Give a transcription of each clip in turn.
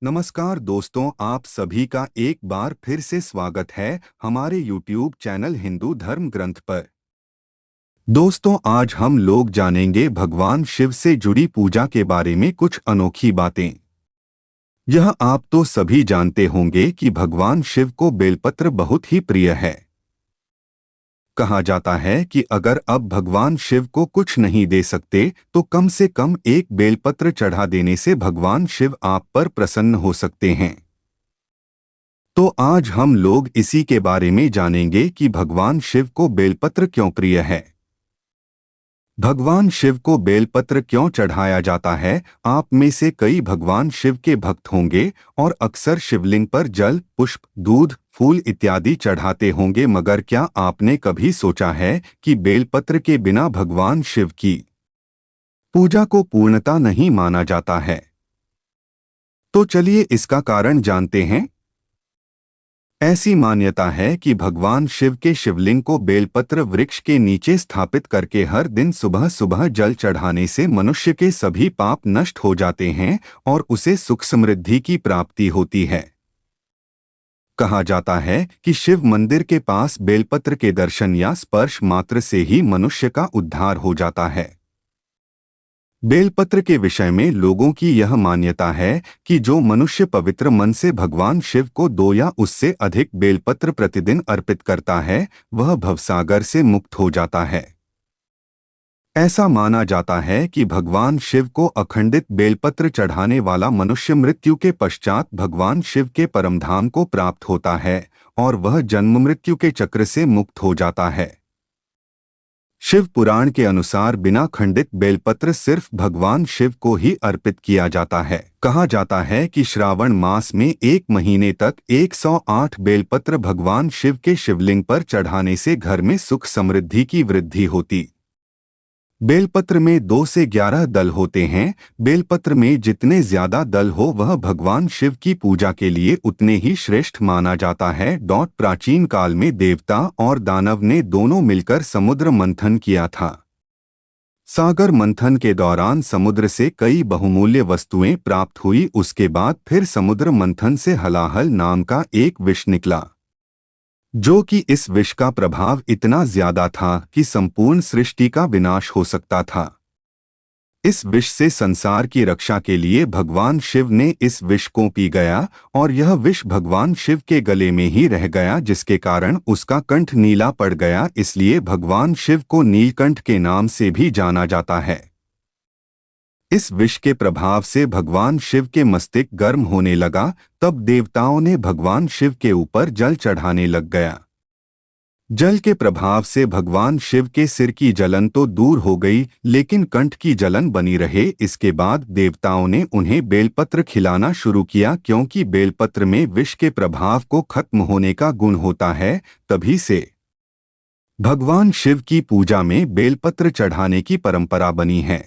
नमस्कार दोस्तों, आप सभी का एक बार फिर से स्वागत है हमारे YouTube चैनल हिंदू धर्म ग्रंथ पर। दोस्तों, आज हम लोग जानेंगे भगवान शिव से जुड़ी पूजा के बारे में कुछ अनोखी बातें। यह आप तो सभी जानते होंगे कि भगवान शिव को बेलपत्र बहुत ही प्रिय है। कहा जाता है कि अगर अब भगवान शिव को कुछ नहीं दे सकते तो कम से कम एक बेलपत्र चढ़ा देने से भगवान शिव आप पर प्रसन्न हो सकते हैं। तो आज हम लोग इसी के बारे में जानेंगे कि भगवान शिव को बेलपत्र क्यों प्रिय है। भगवान शिव को बेलपत्र क्यों चढ़ाया जाता है। आप में से कई भगवान शिव के भक्त होंगे और अक्सर शिवलिंग पर जल, पुष्प, दूध, फूल इत्यादि चढ़ाते होंगे, मगर क्या आपने कभी सोचा है कि बेलपत्र के बिना भगवान शिव की पूजा को पूर्णता नहीं माना जाता है। तो चलिए इसका कारण जानते हैं। ऐसी मान्यता है कि भगवान शिव के शिवलिंग को बेलपत्र वृक्ष के नीचे स्थापित करके हर दिन सुबह सुबह जल चढ़ाने से मनुष्य के सभी पाप नष्ट हो जाते हैं और उसे सुख समृद्धि की प्राप्ति होती है। कहा जाता है कि शिव मंदिर के पास बेलपत्र के दर्शन या स्पर्श मात्र से ही मनुष्य का उद्धार हो जाता है। बेलपत्र के विषय में लोगों की यह मान्यता है कि जो मनुष्य पवित्र मन से भगवान शिव को 2 या उससे अधिक बेलपत्र प्रतिदिन अर्पित करता है, वह भवसागर से मुक्त हो जाता है। ऐसा माना जाता है कि भगवान शिव को अखंडित बेलपत्र चढ़ाने वाला मनुष्य मृत्यु के पश्चात भगवान शिव के परमधाम को प्राप्त होता है और वह जन्म मृत्यु के चक्र से मुक्त हो जाता है। शिव पुराण के अनुसार बिना खंडित बेलपत्र सिर्फ भगवान शिव को ही अर्पित किया जाता है। कहा जाता है कि श्रावण मास में 1 महीने तक 108 बेलपत्र भगवान शिव के शिवलिंग पर चढ़ाने से घर में सुख समृद्धि की वृद्धि होती। बेलपत्र में 2 से 11 दल होते हैं। बेलपत्र में जितने ज्यादा दल हो वह भगवान शिव की पूजा के लिए उतने ही श्रेष्ठ माना जाता है। प्राचीन काल में देवता और दानव ने दोनों मिलकर समुद्र मंथन किया था। सागर मंथन के दौरान समुद्र से कई बहुमूल्य वस्तुएं प्राप्त हुई। उसके बाद फिर समुद्र मंथन से हलाहल नाम का एक विष निकला, जो कि इस विष का प्रभाव इतना ज्यादा था कि संपूर्ण सृष्टि का विनाश हो सकता था। इस विष से संसार की रक्षा के लिए भगवान शिव ने इस विष को पी गया और यह विष भगवान शिव के गले में ही रह गया, जिसके कारण उसका कंठ नीला पड़ गया। इसलिए भगवान शिव को नीलकंठ के नाम से भी जाना जाता है। इस विष के प्रभाव से भगवान शिव के मस्तिष्क गर्म होने लगा। तब देवताओं ने भगवान शिव के ऊपर जल चढ़ाने लग गया। जल के प्रभाव से भगवान शिव के सिर की जलन तो दूर हो गई, लेकिन कंठ की जलन बनी रहे। इसके बाद देवताओं ने उन्हें बेलपत्र खिलाना शुरू किया, क्योंकि बेलपत्र में विष के प्रभाव को खत्म होने का गुण होता है। तभी से भगवान शिव की पूजा में बेलपत्र चढ़ाने की परंपरा बनी है।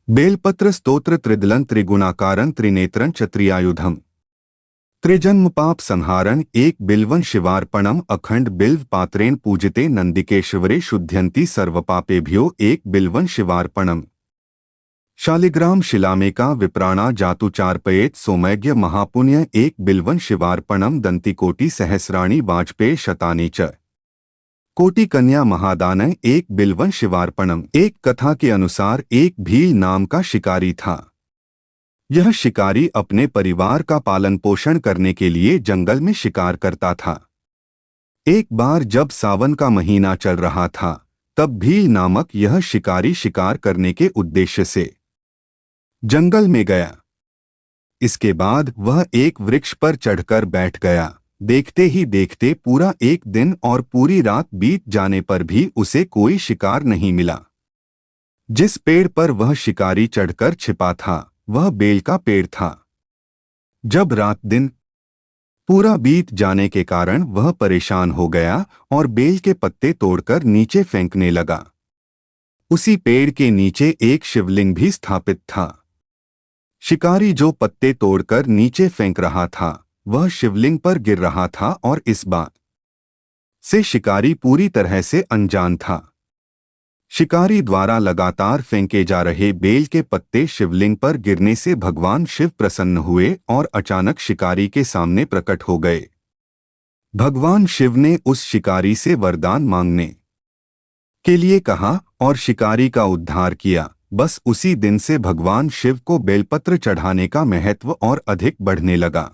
बेलपत्र स्तोत्र त्रिदलं त्रिगुणाकारं त्रिनेत्रं च त्रियायुधम् त्रिजन्म पाप संहारं एक बिल्वं शिवार्पणम् अखंड बिल्व पात्रेण पूजिते नंदिकेश्वरे शुद्ध्यन्ति सर्वपापेभ्यो एक बिल्वं शिवार्पणम् शालिग्राम शिलामेका विप्राणा जातुचार्पयेत सोमैज्ञ महापुण्य एक बिल्वं शिवार्पणम् दंतिकोटि सहस्राणि वाजपेय शतानि च कोटि कन्या महादानय एक बिल्वन शिवार्पणम। एक कथा के अनुसार एक भील नाम का शिकारी था। यह शिकारी अपने परिवार का पालन पोषण करने के लिए जंगल में शिकार करता था। एक बार जब सावन का महीना चल रहा था, तब भील नामक यह शिकारी शिकार करने के उद्देश्य से जंगल में गया। इसके बाद वह एक वृक्ष पर चढ़कर बैठ गया। देखते ही देखते पूरा एक दिन और पूरी रात बीत जाने पर भी उसे कोई शिकार नहीं मिला। जिस पेड़ पर वह शिकारी चढ़कर छिपा था वह बेल का पेड़ था। जब रात दिन पूरा बीत जाने के कारण वह परेशान हो गया और बेल के पत्ते तोड़कर नीचे फेंकने लगा। उसी पेड़ के नीचे एक शिवलिंग भी स्थापित था। शिकारी जो पत्ते तोड़कर नीचे फेंक रहा था वह शिवलिंग पर गिर रहा था और इस बात से शिकारी पूरी तरह से अनजान था। शिकारी द्वारा लगातार फेंके जा रहे बेल के पत्ते शिवलिंग पर गिरने से भगवान शिव प्रसन्न हुए और अचानक शिकारी के सामने प्रकट हो गए। भगवान शिव ने उस शिकारी से वरदान मांगने के लिए कहा और शिकारी का उद्धार किया। बस उसी दिन से भगवान शिव को बेलपत्र चढ़ाने का महत्व और अधिक बढ़ने लगा।